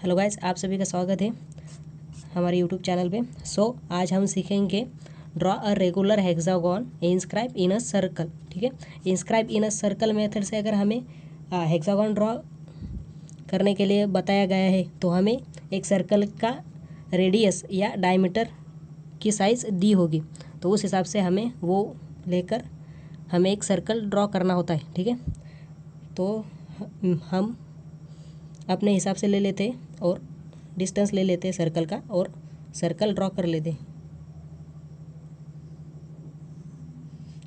Hello guys, आप सभी का स्वागत है हमारे यूट्यूब चैनल पे। आज हम सीखेंगे draw a regular hexagon inscribe in a circle. ठीक है, inscribe in a circle method से अगर हमें हेक्सागोन ड्रॉ करने के लिए बताया गया है तो हमें एक सर्कल का रेडियस या डायमीटर की साइज़ दी होगी, तो उस हिसाब से हमें वो लेकर हमें एक सर्कल ड्रॉ करना होता है। ठीक है, तो हम अपने हिसाब से ले लेते हैं और डिस्टेंस ले लेते हैं सर्कल का और सर्कल ड्रॉ कर लेते हैं।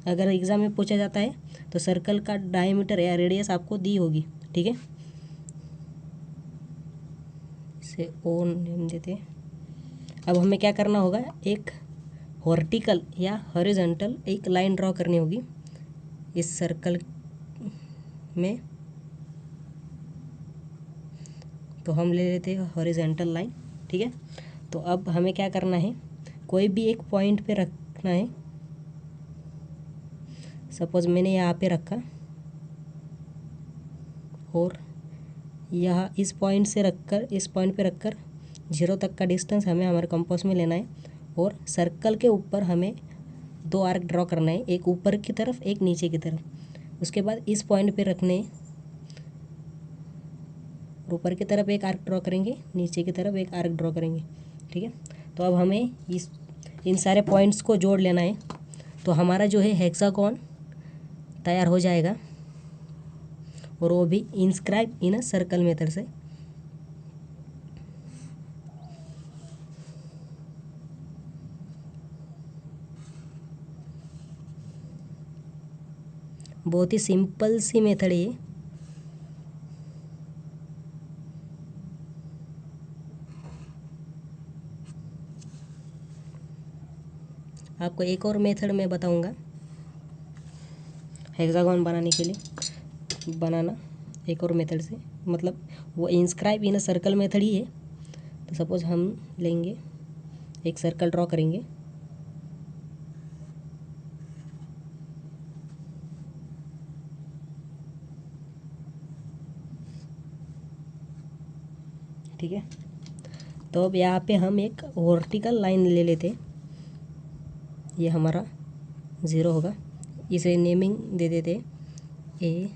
अगर एग्ज़ाम में पूछा जाता है तो सर्कल का डायमीटर या रेडियस आपको दी होगी। ठीक है, इसे ओ नेम देते हैं। अब हमें क्या करना होगा, एक वर्टिकल या हॉरिजॉन्टल एक लाइन ड्रॉ करनी होगी इस सर्कल में। तो हम ले लेते हैं हॉरिजॉन्टल लाइन। ठीक है, तो अब हमें क्या करना है, कोई भी एक पॉइंट पे रखना है। सपोज मैंने यहाँ पे रखा और यहाँ इस पॉइंट से रखकर इस पॉइंट पे रखकर 0 तक का डिस्टेंस हमें हमारे कंपास में लेना है और सर्कल के ऊपर हमें 2 आर्क ड्रॉ करना है, एक ऊपर की तरफ एक नीचे की तरफ। उसके बाद इस पॉइंट पे रखने ऊपर की तरफ एक आर्क ड्रॉ करेंगे, नीचे की तरफ एक आर्क ड्रॉ करेंगे। ठीक है, तो अब हमें इन सारे पॉइंट्स को जोड़ लेना है, तो हमारा जो है हेक्सागोन तैयार हो जाएगा, और वो भी inscribe in a circle method से। बहुत ही सिंपल सी मेथड है ये। आपको एक और मेथड मैं बताऊंगा हेक्सागोन बनाने के लिए, बनाना एक और मेथड से, मतलब वो inscribe in a circle method ही है। तो सपोज हम लेंगे एक सर्कल ड्रॉ करेंगे, ठीक है। तो अब यहाँ पे हम एक वर्टिकल लाइन ले लेते हैं, ये हमारा 0 होगा। इसे नेमिंग दे देते ABCDEF।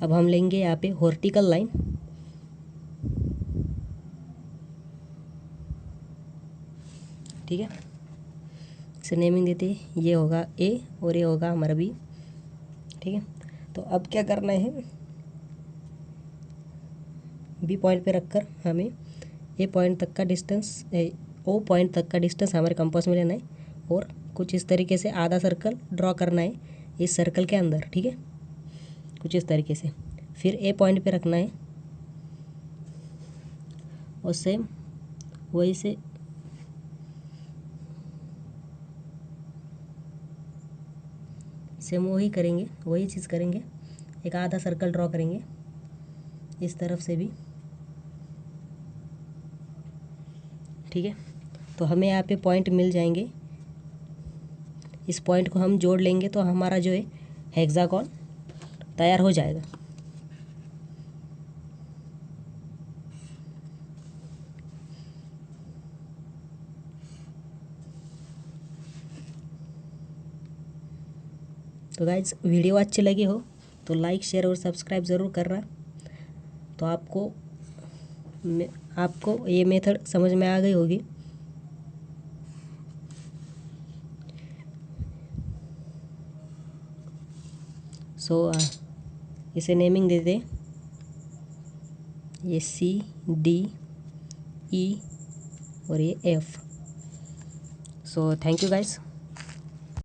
अब हम लेंगे यहाँ पे वर्टिकल लाइन, ठीक है। इसे नेमिंग देते हैं, ये होगा A और ये होगा हमारा B। ठीक है, तो अब क्या करना है, B पॉइंट पे रखकर हमें O पॉइंट तक का डिस्टेंस हमारे कंपास में लेना है और कुछ इस तरीके से आधा सर्कल ड्रॉ करना है इस सर्कल के अंदर। ठीक है, कुछ इस तरीके से। फिर A पॉइंट पे रखना है और सेम वही से वही करेंगे, वही चीज़ करेंगे, एक आधा सर्कल ड्रॉ करेंगे इस तरफ से भी। ठीक है, तो हमें यहाँ पे पॉइंट मिल जाएंगे, इस पॉइंट को हम जोड़ लेंगे तो हमारा जो है हेक्सागोन तैयार हो जाएगा। तो गाइज, वीडियो अच्छी लगी हो तो लाइक शेयर और सब्सक्राइब ज़रूर करना। तो आपको ये मेथड समझ में आ गई होगी। इसे नेमिंग दे दे, ये CDE और ये F। Thank you guys.